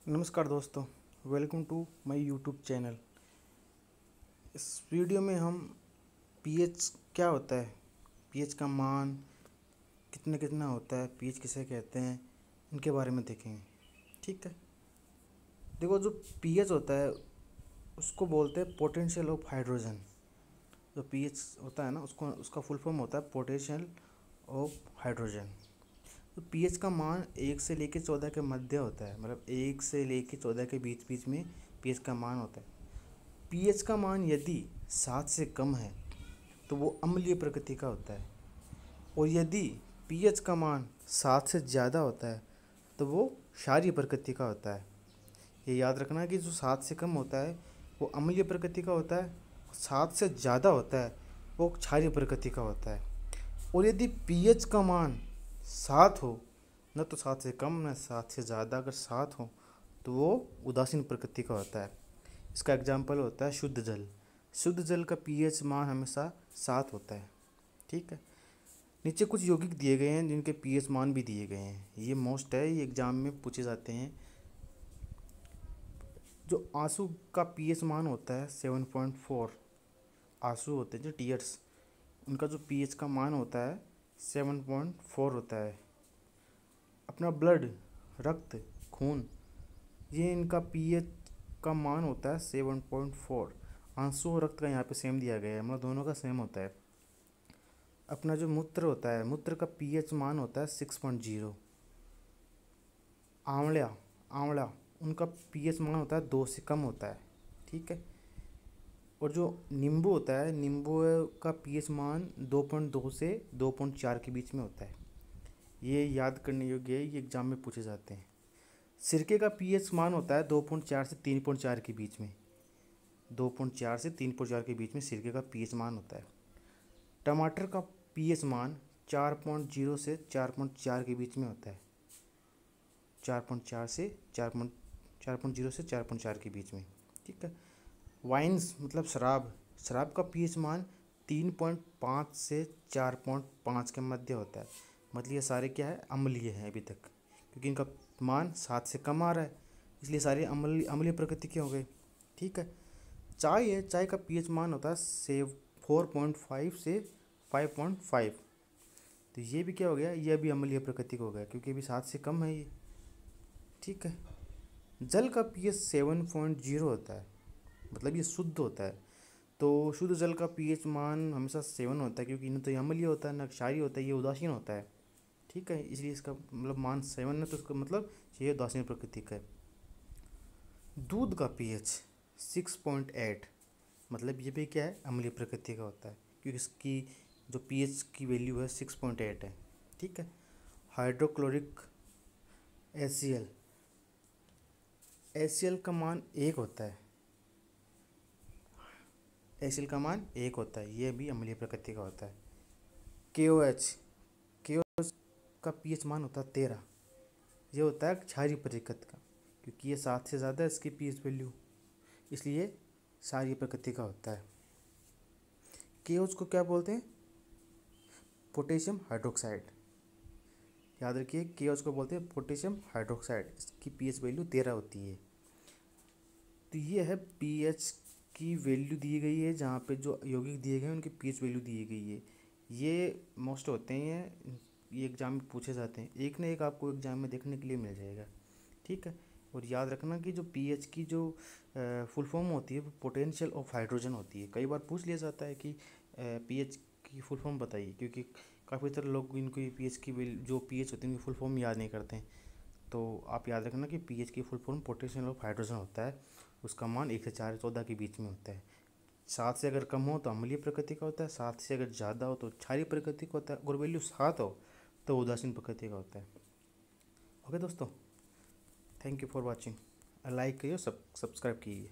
नमस्कार दोस्तों, welcome to my YouTube channel. इस वीडियो में हम पीएच क्या होता है, पीएच का मान कितना कितना होता है, पीएच किसे कहते हैं, इनके बारे में देखेंगे। ठीक है, देखो जो पीएच होता है उसको बोलते हैं पोटेंशियल ऑफ हाइड्रोजन। जो पीएच होता है ना उसको उसका फुल फॉर्म होता है पोटेंशियल ऑफ हाइड्रोजन। तो पीएच का मान 1 से लेकर 14 के मध्य होता है, मतलब 1 से लेकर 14 के बीच बीच में पीएच का मान होता है। पीएच का मान यदि 7 से कम है तो वो अम्लीय प्रकृति का होता है, और यदि पीएच का मान 7 से ज़्यादा होता है तो वो क्षारीय प्रकृति का होता है। ये याद रखना कि जो 7 से कम होता है वो अम्लीय प्रकृति का होता है, 7 से ज़्यादा होता है वो क्षारीय प्रकृति का होता है। और यदि पीएच का मान 7 हो, न तो 7 से कम न 7 से ज़्यादा, अगर 7 हो तो वो उदासीन प्रकृति का होता है। इसका एग्जाम्पल होता है शुद्ध जल। शुद्ध जल का पीएच मान हमेशा 7 होता है। ठीक है, नीचे कुछ यौगिक दिए गए हैं जिनके पीएच मान भी दिए गए हैं। ये मोस्ट है, ये एग्जाम में पूछे जाते हैं। जो आंसू का पीएच मान होता है 7.4, आंसू होते हैं जो टीयर्स, उनका जो पीएच का मान होता है 7.4 होता है। अपना ब्लड, रक्त, खून, ये इनका पीएच का मान होता है 7.4। आंसू और रक्त का यहाँ पे सेम दिया गया है, मतलब दोनों का सेम होता है। अपना जो मूत्र होता है, मूत्र का पीएच मान होता है 6.0। आंवला, आंवला, उनका पीएच मान होता है 2 से कम होता है। ठीक है, और जो नींबू होता है, नींबू का पीएच मान 2.2 से 2.4 के बीच में होता है। ये याद करने योग्य है, ये एग्जाम में पूछे जाते हैं। सिरके का पीएच मान होता है 2.4 से 3.4 के बीच में, 2.4 से 3.4 के बीच में सिरके का पीएच मान होता है। टमाटर का पीएच मान 4.0 से 4.4 के बीच में होता है, 4.4 से 4.0 से 4.4 के बीच में। ठीक है, वाइन्स मतलब शराब, शराब का पीएच मान 3.5 से 4.5 के मध्य होता है। मतलब ये सारे क्या है, अम्लीय हैं अभी तक, क्योंकि इनका मान 7 से कम आ रहा है, इसलिए सारे अम्लीय प्रकृति के हो गए। ठीक है, चाय है, चाय का पीएच मान होता है 4.5 से 5.5। तो ये भी क्या हो गया, ये भी अम्लीय प्रकृति का हो गया, क्योंकि अभी 7 से कम है ये। ठीक है, जल का पीएच 7.0 होता है, मतलब ये शुद्ध होता है। तो शुद्ध जल का पीएच मान हमेशा 7 होता है, क्योंकि न तो ये अम्लीय होता है, न क्षारीय होता है, ये उदासीन होता है। ठीक है, इसलिए इसका मतलब मान 7 है, तो इसका मतलब ये उदासीन प्रकृति का है। दूध का पीएच 6.8, मतलब ये भी क्या है, अम्लीय प्रकृति का होता है, क्योंकि इसकी जो पीएच की वैल्यू है 6.8 है। ठीक है, हाइड्रोक्लोरिक HCl, HCl का मान 1 होता है, HCl का मान 1 होता है, ये भी अम्लीय प्रकृति का होता है। KOH, KOH का पीएच मान होता है 13, ये होता है क्षारीय प्रकृति का, क्योंकि ये 7 से ज़्यादा है इसकी पीएच वैल्यू, इसलिए क्षारीय प्रकृति का होता है। KOH को क्या बोलते हैं, पोटेशियम हाइड्रोक्साइड। याद रखिए, KOH को बोलते हैं पोटेशियम हाइड्रोक्साइड, इसकी पीएच वैल्यू 13 होती है। तो ये है पीएच की वैल्यू दी गई है, जहाँ पे जो यौगिक दिए गए हैं उनकी पीएच वैल्यू दी गई है। ये मोस्ट होते हैं, ये एग्जाम में पूछे जाते हैं, एक ना एक आपको एग्जाम में देखने के लिए मिल जाएगा। ठीक है, और याद रखना कि जो पीएच की जो फुल फॉर्म होती है वो पोटेंशियल ऑफ हाइड्रोजन होती है। कई बार पूछ लिया जाता है कि पीएच की फुल फॉर्म बताइए, क्योंकि काफ़ी सारे लोग इनको पीएच की जो पीएच होती है उनकी फुल फॉर्म याद नहीं करते हैं। तो आप याद रखना कि पीएच की full form potential of hydrogen होता है, उसका मान 1 से 14 के बीच में होता है। 7 से अगर कम हो तो अम्लीय प्रकृति का होता है, 7 से अगर ज़्यादा हो तो क्षारीय प्रकृति का होता है, और वैल्यू 7 हो तो उदासीन प्रकृति का होता है। ओके दोस्तों, thank you for watching. Like करिए, सब्सक्राइब कीजिए।